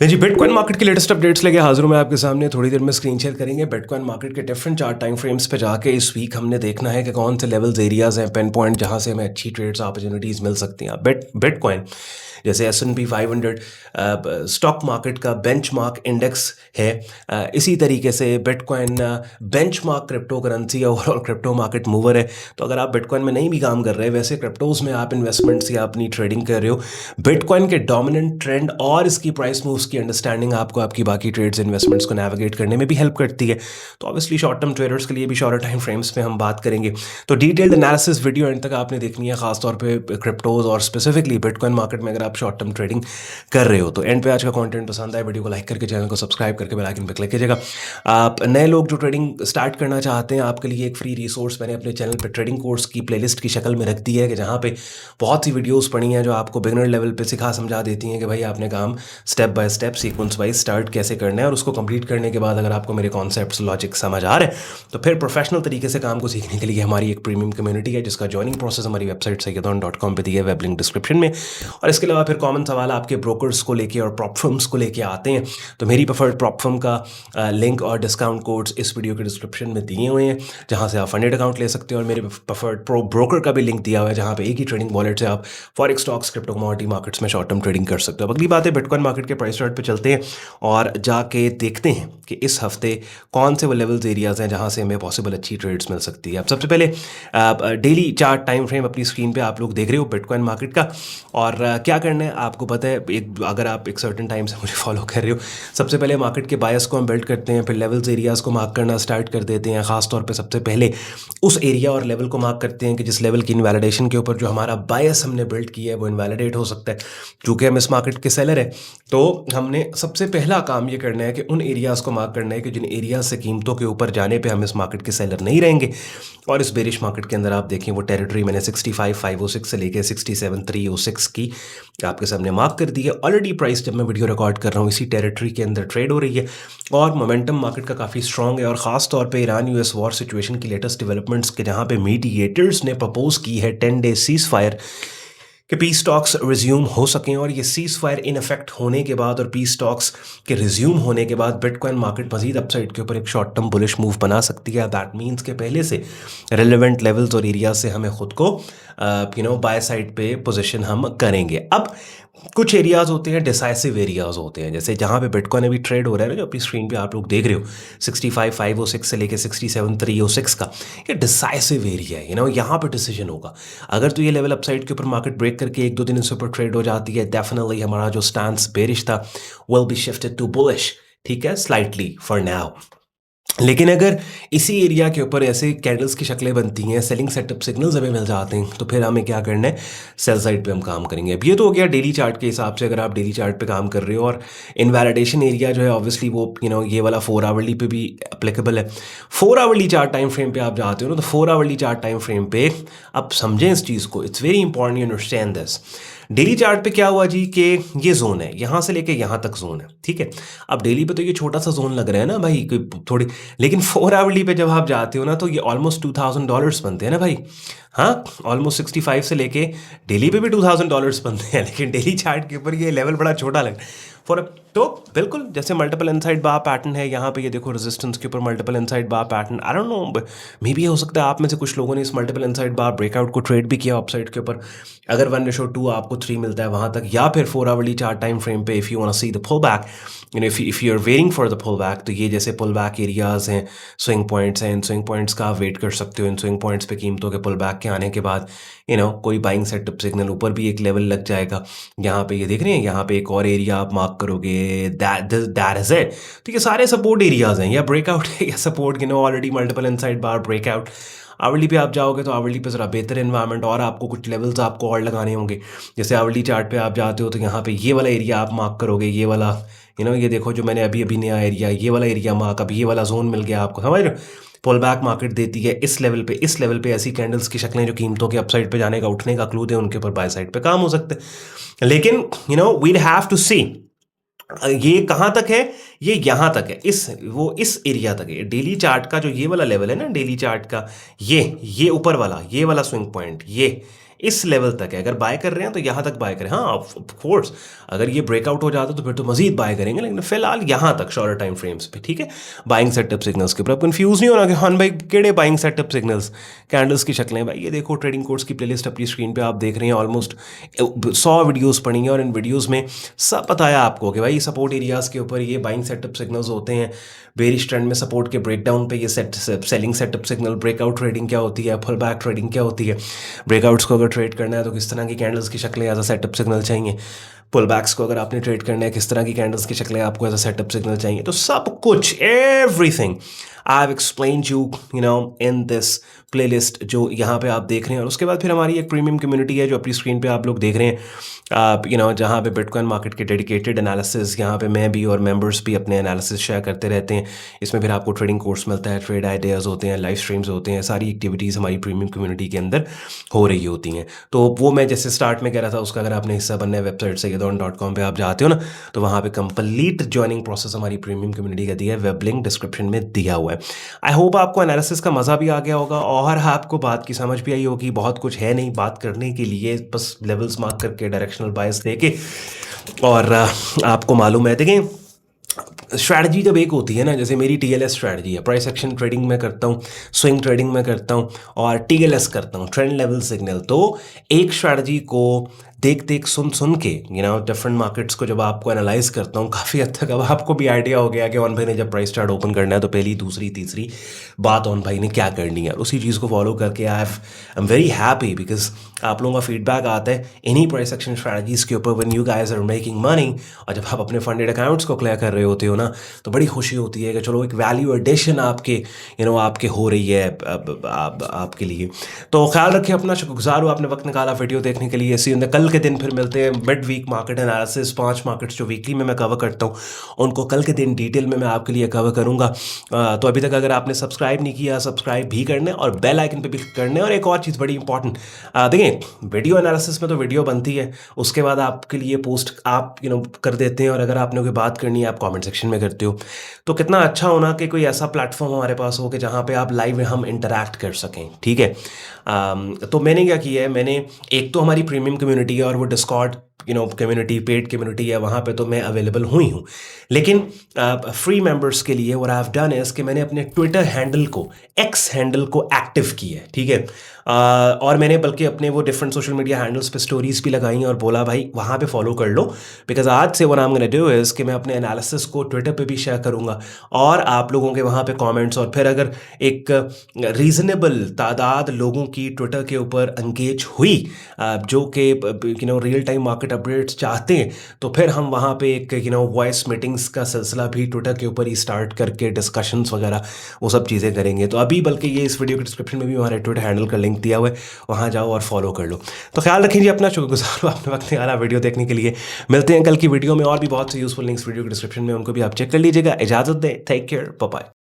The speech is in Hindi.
जी बिटकॉइन मार्केट के लेटेस्ट अपडेट्स लेके हाजिर हूं मैं आपके सामने। थोड़ी देर में स्क्रीन शेयर करेंगे बिटकॉइन मार्केट के डिफरेंट चार्ट टाइम फ्रेम्स पे जाके। इस वीक हमने देखना है कि कौन से लेवल्स एरियाज हैं, पेन पॉइंट जहां से हमें अच्छी ट्रेड्स अपॉर्चुनिटीज़ मिल सकती हैं। बिटकॉइन जैसे S&P 500 स्टॉक मार्केट का बेंचमार्क इंडेक्स है, इसी तरीके से बिटकॉइन बेंचमार्क क्रिप्टो करेंसी या ओवरऑल क्रिप्टो मार्केट मूवर है। तो अगर आप बिटकॉइन में नहीं भी काम कर रहे हैं, वैसे क्रिप्टोज में आप इन्वेस्टमेंट्स या अपनी ट्रेडिंग कर रहे हो, बिटकॉइन के डोमिनेंट ट्रेंड और इसकी प्राइस मूव्स की अंडरस्टैंडिंग आपको आपकी बाकी ट्रेड्स इन्वेस्टमेंट्स को नेविगेट करने में भी हेल्प करती है। तो ऑब्वियसली शॉर्ट टर्म ट्रेडर्स के लिए भी शॉर्टर टाइम फ्रेम्स में हम बात करेंगे। तो डिटेल्ड एनालिसिस वीडियो एंड तक आपने देखनी है, खासतौर पे क्रिप्टोज और स्पेसिफिकली बिटकॉइन मार्केट में अगर आप शॉर्ट टर्म ट्रेडिंग कर रहे हो। तो एंड पे आज का कंटेंट पसंद आए, वीडियो को लाइक करके चैनल को सब्सक्राइब करके बेल आइकन पे क्लिक कीजिएगा। आप नए लोग जो ट्रेडिंग स्टार्ट करना चाहते हैं, आपके लिए एक फ्री रिसोर्स मैंने अपने चैनल पे ट्रेडिंग कोर्स की प्लेलिस्ट की शक्ल में रख दी है, कि जहाँ पे बहुत सी वीडियोस पड़ी हैं जो आपको बिगनर लेवल पे सिखा समझा देती हैं कि भाई आपने काम step by step sequence wise start कैसे करना है, और उसको कंप्लीट करने के बाद अगर आपको मेरे कॉन्सेप्ट्स लॉजिक समझ आ रहे हैं तो फिर प्रोफेशनल तरीके से काम को सीखने के लिए हमारी एक प्रीमियम कम्युनिटी है, जिसका ज्वाइनिंग प्रोसेस हमारी वेबसाइट sayyadon.com पे दिया है, वेब लिंक डिस्क्रिप्शन में। और इसके अलावा फिर कॉमन सवाल आपके ब्रोकर्स को लेके और प्रॉप फर्म्स को लेके आते हैं, तो मेरी प्रेफर्ड प्रॉप फर्म का लिंक और डिस्काउंट कोड्स इस वीडियो के डिस्क्रिप्शन में दिए हुए हैं, जहां से आप फंडेड अकाउंट ले सकते हैं। और मेरे प्रेफर्ड प्रो ब्रोकर का भी लिंक दिया हुआ है, जहां पे एक ही ट्रेडिंग वॉलेट से आप forex, stocks, crypto, commodity markets में शॉर्ट टर्म ट्रेडिंग कर सकते हो। अगली बात है बिटकॉइन मार्केट के प्राइस चार्ट पे चलते हैं और जाके देखते हैं कि इस हफ्ते कौन से वो लेवल्स एरियाज हैं जहां से हमें पॉसिबल अच्छी ट्रेड्स मिल सकती है। अब सबसे पहले डेली चार्ट टाइम फ्रेम अपनी स्क्रीन पे आप लोग देख रहे हो बिटकॉइन मार्केट का। और क्या करना है आपको पता है, एक अगर आप एक सर्टेन टाइम से मुझे फॉलो कर रहे हो, सबसे पहले मार्केट के बायस को हम बिल्ड करते हैं, फिर लेवल्स एरियाज को मार्क करना स्टार्ट कर देते हैं। खासतौर पे सबसे पहले उस एरिया और लेवल को मार्क करते हैं कि जिस लेवल की इनवैलिडेशन के ऊपर जो हमारा बायस हमने बिल्ड किया है वो इनवैलिडेट हो सकता है। चूँकि हम इस मार्केट के सेलर है, तो हमने सबसे पहला काम ये करना है कि उन एरियाज़ को मार्क करना है कि जिन एरियाज से कीमतों के ऊपर जाने पे हम इस मार्केट के सेलर नहीं रहेंगे। और इस बेरिश मार्केट के अंदर आप देखें वो टेरिटरी मैंने 65,506 से लेकर 67,306 की आपके सामने मार्क कर दी है। ऑलरेडी प्राइस जब मैं वीडियो रिकॉर्ड कर रहा हूँ इसी टेरिटरी के अंदर ट्रेड हो रही है, और मोमेंटम मार्केट का काफ़ी स्ट्रॉन्ग है। और ख़ास तौर पे ईरान US वॉर सिचुएशन की लेटेस्ट डेवलपमेंट्स के जहाँ पे मीडिएटर्स ने प्रपोज की है 10 डे सीज फायर कि पीस टॉक्स रिज्यूम हो सकें। और ये सीज फायर इन इफेक्ट होने के बाद और पीस टॉक्स के रिज्यूम होने के बाद बिटकॉइन मार्केट मजीद अपसाइड के ऊपर एक शॉर्ट टर्म बुलिश मूव बना सकती है। दैट मीन्स के पहले से रेलिवेंट लेवल्स और एरिया से हमें खुद को बाय साइड पे पोजीशन हम करेंगे। अब कुछ एरियाज होते हैं, डिसाइसिव एरियाज होते हैं, जैसे जहाँ पे बिटकॉइन अभी ट्रेड हो रहा है ना, जो अपनी स्क्रीन पे आप लोग देख रहे हो 65,506 से लेके 67,306 का, ये डिसाइसिव एरिया है। यहाँ पे डिसीजन होगा। अगर तो ये लेवल अपसाइड के ऊपर मार्केट ब्रेक करके एक दो दिन इसके ऊपर ट्रेड हो जाती है, डेफिनेटली हमारा जो स्टैंस बेरिश था will be shifted to bullish, ठीक है, स्लाइटली फॉर नाउ। लेकिन अगर इसी एरिया के ऊपर ऐसे कैंडल्स की शक्लें बनती हैं, सेलिंग सेटअप सिग्नल्स हमें मिल जाते हैं, तो फिर हमें क्या करना है, सेल साइड पे हम काम करेंगे। अब ये तो हो गया डेली चार्ट के हिसाब से, अगर आप डेली चार्ट पे काम कर रहे हो। और इनवैलिडेशन एरिया जो है ऑब्वियसली वो ये वाला 4 आवरली पे भी एप्लीकेबल है। 4 आवरली चार्ट टाइम फ्रेम पे आप जाते हो ना, तो 4 आवरली चार्ट टाइम फ्रेम पे आप समझें इस चीज़ को, it's very important you understand this. Daily chart पे क्या हुआ जी कि ये जोन है, यहाँ से लेके यहाँ तक जोन है, ठीक है। अब डेली पे तो ये छोटा सा जोन लग रहा है ना भाई, कोई थोड़ी, लेकिन 4 आवरली पे जब आप जाते हो ना, तो ये ऑलमोस्ट $2,000 बनते हैं ना भाई। हाँ, ऑलमोस्ट 65 से लेके डेली पे भी $2,000 बनते हैं, लेकिन डेली चार्ट के ऊपर ये लेवल बड़ा छोटा लग रहा है। तो बिल्कुल जैसे मल्टीपल इनसाइड बार पैटर्न है, यहाँ पे ये देखो रेजिस्टेंस के ऊपर multiple inside bar pattern. I don't know, may be हो सकता है आप में से कुछ लोगों ने इस मल्टीपल इनसाइड बार ब्रेकआउट को ट्रेड भी किया अपसाइड के ऊपर। अगर 1:2 आपको 3 मिलता है वहाँ तक, या फिर 4 आवरली चार्ट टाइम फ्रेम पे if you want to see the pull back, if you are waiting for the pull back, तो ये जैसे पुल बैक एरियाज हैं, स्विंग पॉइंट्स हैं, इन स्विंग पॉइंट्स का आप वेट कर सकते हो। इन स्विंग पॉइंट्स पे कीमतों के पुल बैक के आने के बाद कोई बाइंग सेटअप सिग्नल ऊपर भी एक लेवल लग जाएगा। यहाँ पे ये देख रहे हैं, यहाँ पे एक और एरिया आप मार्क करोगे, दैट इज इट। तो ये सारे सपोर्ट एरियाज हैं, या ब्रेकआउट है या सपोर्ट, ऑलरेडी मल्टीपल इनसाइड बार ब्रेकआउट। आवरली पे आप जाओगे तो आवरली पे ज़रा बेहतर एनवायरनमेंट, और आपको कुछ लेवल्स आपको और लगाने होंगे। जैसे आवरली चार्ट पे आप जाते हो तो यहाँ पे ये वाला एरिया आप मार्क करोगे, ये वाला ये देखो जो मैंने अभी नया एरिया, ये वाला एरिया मार्क, अब ये वाला जोन मिल गया आपको, समझ रहे हो। पुल बैक मार्केट देती है इस लेवल पे ऐसी कैंडल्स की शक्लें जो कीमतों के अपसाइड पे जाने का, उठने का क्लू दे, उनके ऊपर बाय साइड पे काम हो सकते हैं। लेकिन वीड हैव टू सी ये कहाँ तक है, ये यहाँ तक है, इस एरिया तक है। डेली चार्ट का जो ये वाला लेवल है ना, डेली चार्ट का ये ऊपर वाला, ये वाला स्विंग पॉइंट, इस लेवल तक है। अगर बाय कर रहे हैं तो यहाँ तक बाय करें। हाँ ऑफ कोर्स अगर ये ब्रेकआउट हो जाता तो फिर तो मजीद बाय करेंगे, लेकिन फिलहाल यहाँ तक शॉर्टर टाइम फ्रेम्स पे, ठीक है। बाइंग सेटअप सिग्नल्स के ऊपर अब कंफ्यूज नहीं होना कि हाँ भाई केड़े बाइंग सेटअप सिग्नल्स, कैंडल्स की शक्लें। भाई ये देखो ट्रेडिंग कोर्स की प्लेलिस्ट अपनी स्क्रीन पे आप देख रहे हैं, ऑलमोस्ट 100 वीडियोस पड़ी हैं और इन वीडियोस में सब बताया आपको कि भाई सपोर्ट एरियाज़ के ऊपर ये बाइंग सेटअप सिग्नल्स होते हैं, बेरिश ट्रेंड में सपोर्ट के ब्रेकडाउन पे ये selling setup signal, breakout trading क्या होती है, फुल बैक ट्रेडिंग क्या होती है, ब्रेकआउट्स को अगर ट्रेड करना है तो किस तरह की कैंडल्स की शक्लें एज अ सेटअप सिग्नल चाहिए, पुल बैक्स को अगर आपने ट्रेड करना है किस तरह की कैंडल्स की शक्लें आपको एज अ सेटअप सिग्नल चाहिए। तो सब कुछ everything I have explained you know in this playlist जो यहाँ पे आप देख रहे हैं। और उसके बाद फिर हमारी एक प्रीमियम कम्युनिटी है जो अपनी स्क्रीन पे आप लोग देख रहे हैं, जहाँ पे बिटकॉइन मार्केट के डेडिकेटेड एनालिसिस, यहाँ पे मैं भी और मेंबर्स भी अपने एनालिसिस शेयर करते रहते हैं। इसमें फिर आपको ट्रेडिंग कोर्स मिलता है, ट्रेड आइडियाज़ होते हैं, लाइव स्ट्रीम्स होते हैं, सारी एक्टिविटीज़ हमारी प्रीमियम कम्युनिटी के अंदर हो रही होती हैं। तो वो मैं जैसे स्टार्ट में कह रहा था उसका अगर आपने हिस्सा बनना है वेबसाइट सैयदौन.com पे आप जाते हो ना, तो वहाँ पे कंप्लीट ज्वाइनिंग प्रोसेस हमारी प्रीमियम कम्युनिटी का दिया है, वेब लिंक डिस्क्रिप्शन में दिया हुआ है। आई होप आपको एनालिसिस का मज़ा भी आ गया होगा और आपको बात की समझ भी आई होगी। बहुत कुछ है नहीं बात करने के लिए, बस लेवल्स मार्क करके डायरेक्शनल बायस देके और आपको मालूम है। देखें स्ट्रैटेजी जब एक होती है ना, जैसे मेरी TLS स्ट्रैटेजी है, प्राइस एक्शन ट्रेडिंग में करता हूँ, स्विंग ट्रेडिंग में करता हूँ और TLS करता हूँ, ट्रेंड लेवल सिग्नल। तो एक स्ट्रैटेजी को देख देख सुन सुन के डिफरेंट मार्केट्स को जब आपको एनालाइज करता हूँ काफ़ी हद तक अब आपको भी आइडिया हो गया कि ऑन भाई ने जब प्राइस चार्ट ओपन करना है तो पहली दूसरी तीसरी बात ऑन भाई ने क्या करनी है। उसी चीज़ को फॉलो करके I am very happy because आप लोगों का फीडबैक आता है इन्हीं प्राइस एक्शन स्ट्रैटेजीज़ के ऊपर when you guys are making money. और जब आप अपने फंडेड अकाउंट्स को क्लियर कर रहे होते हो ना, तो बड़ी खुशी होती है कि चलो एक वैल्यू एडिशन आपके आपके हो रही है आपके लिए। तो ख्याल रखिए अपना, शुक्रगुजार हूँ आपने वक्त निकाला वीडियो देखने के लिए। कल के दिन फिर मिलते हैं mid week market analysis, 5 markets जो वीकली में मैं कवर करता हूँ उनको कल के दिन डिटेल में मैं आपके लिए कवर करूँगा। तो अभी तक अगर आपने सब्सक्राइब नहीं किया सब्सक्राइब भी करना है और बेल आइकन पे भी क्लिक करना है। और एक और चीज़ बड़ी इंपॉर्टेंट, देखिए वीडियो एनालिसिस में तो वीडियो बनती है, उसके बाद आपके लिए पोस्ट आप कर देते हैं और अगर आपने कोई बात करनी है आप कमेंट सेक्शन में करते हो। तो कितना अच्छा होना कि कोई ऐसा प्लेटफॉर्म हमारे पास हो कि जहाँ पे आप लाइव हम इंटरैक्ट कर सकें, ठीक है। तो मैंने क्या किया है, मैंने एक तो हमारी प्रीमियम कम्युनिटी है और वो डिस्कॉर्ड कम्युनिटी पेड कम्युनिटी है, वहाँ पे तो मैं अवेलेबल हुई हूँ। लेकिन फ्री मेंबर्स के लिए what I have done is कि मैंने अपने ट्विटर हैंडल को, एक्स हैंडल को एक्टिव किया है, ठीक है। और मैंने बल्कि अपने वो डिफरेंट सोशल मीडिया हैंडल्स पे स्टोरीज भी लगाई और बोला भाई वहाँ पे फॉलो कर लो, बिकॉज आज से what I am gonna do is कि मैं अपने एनालिसिस को ट्विटर पे भी शेयर करूँगा और आप लोगों के वहाँ पे कमेंट्स, और फिर अगर एक रीज़नेबल तादाद लोगों की ट्विटर के ऊपर एंगेज हुई जो कि रियल टाइम मार्केट अपडेट्स चाहते हैं, तो फिर हम वहाँ पे एक वॉइस मीटिंग्स का सिलसिला भी ट्विटर के ऊपर ही स्टार्ट करके डिस्कशंस वगैरह वो सब चीज़ें करेंगे। तो अभी बल्कि ये इस वीडियो के डिस्क्रिप्शन में भी हमारे ट्विटर हैंडल का लिंक दिया हुआ है, वहाँ जाओ और फॉलो कर लो। तो ख्याल रखिए अपना, शुक्रगुजार हूँ आपने वक्त निकाला वीडियो देखने के लिए। मिलते हैं कल की वीडियो में, और भी बहुत से यूजफुल लिंक्स वीडियो के डिस्क्रिप्शन में, उनको भी आप चेक कर लीजिएगा। इजाज़त दें, टेक केयर, बाय बाय।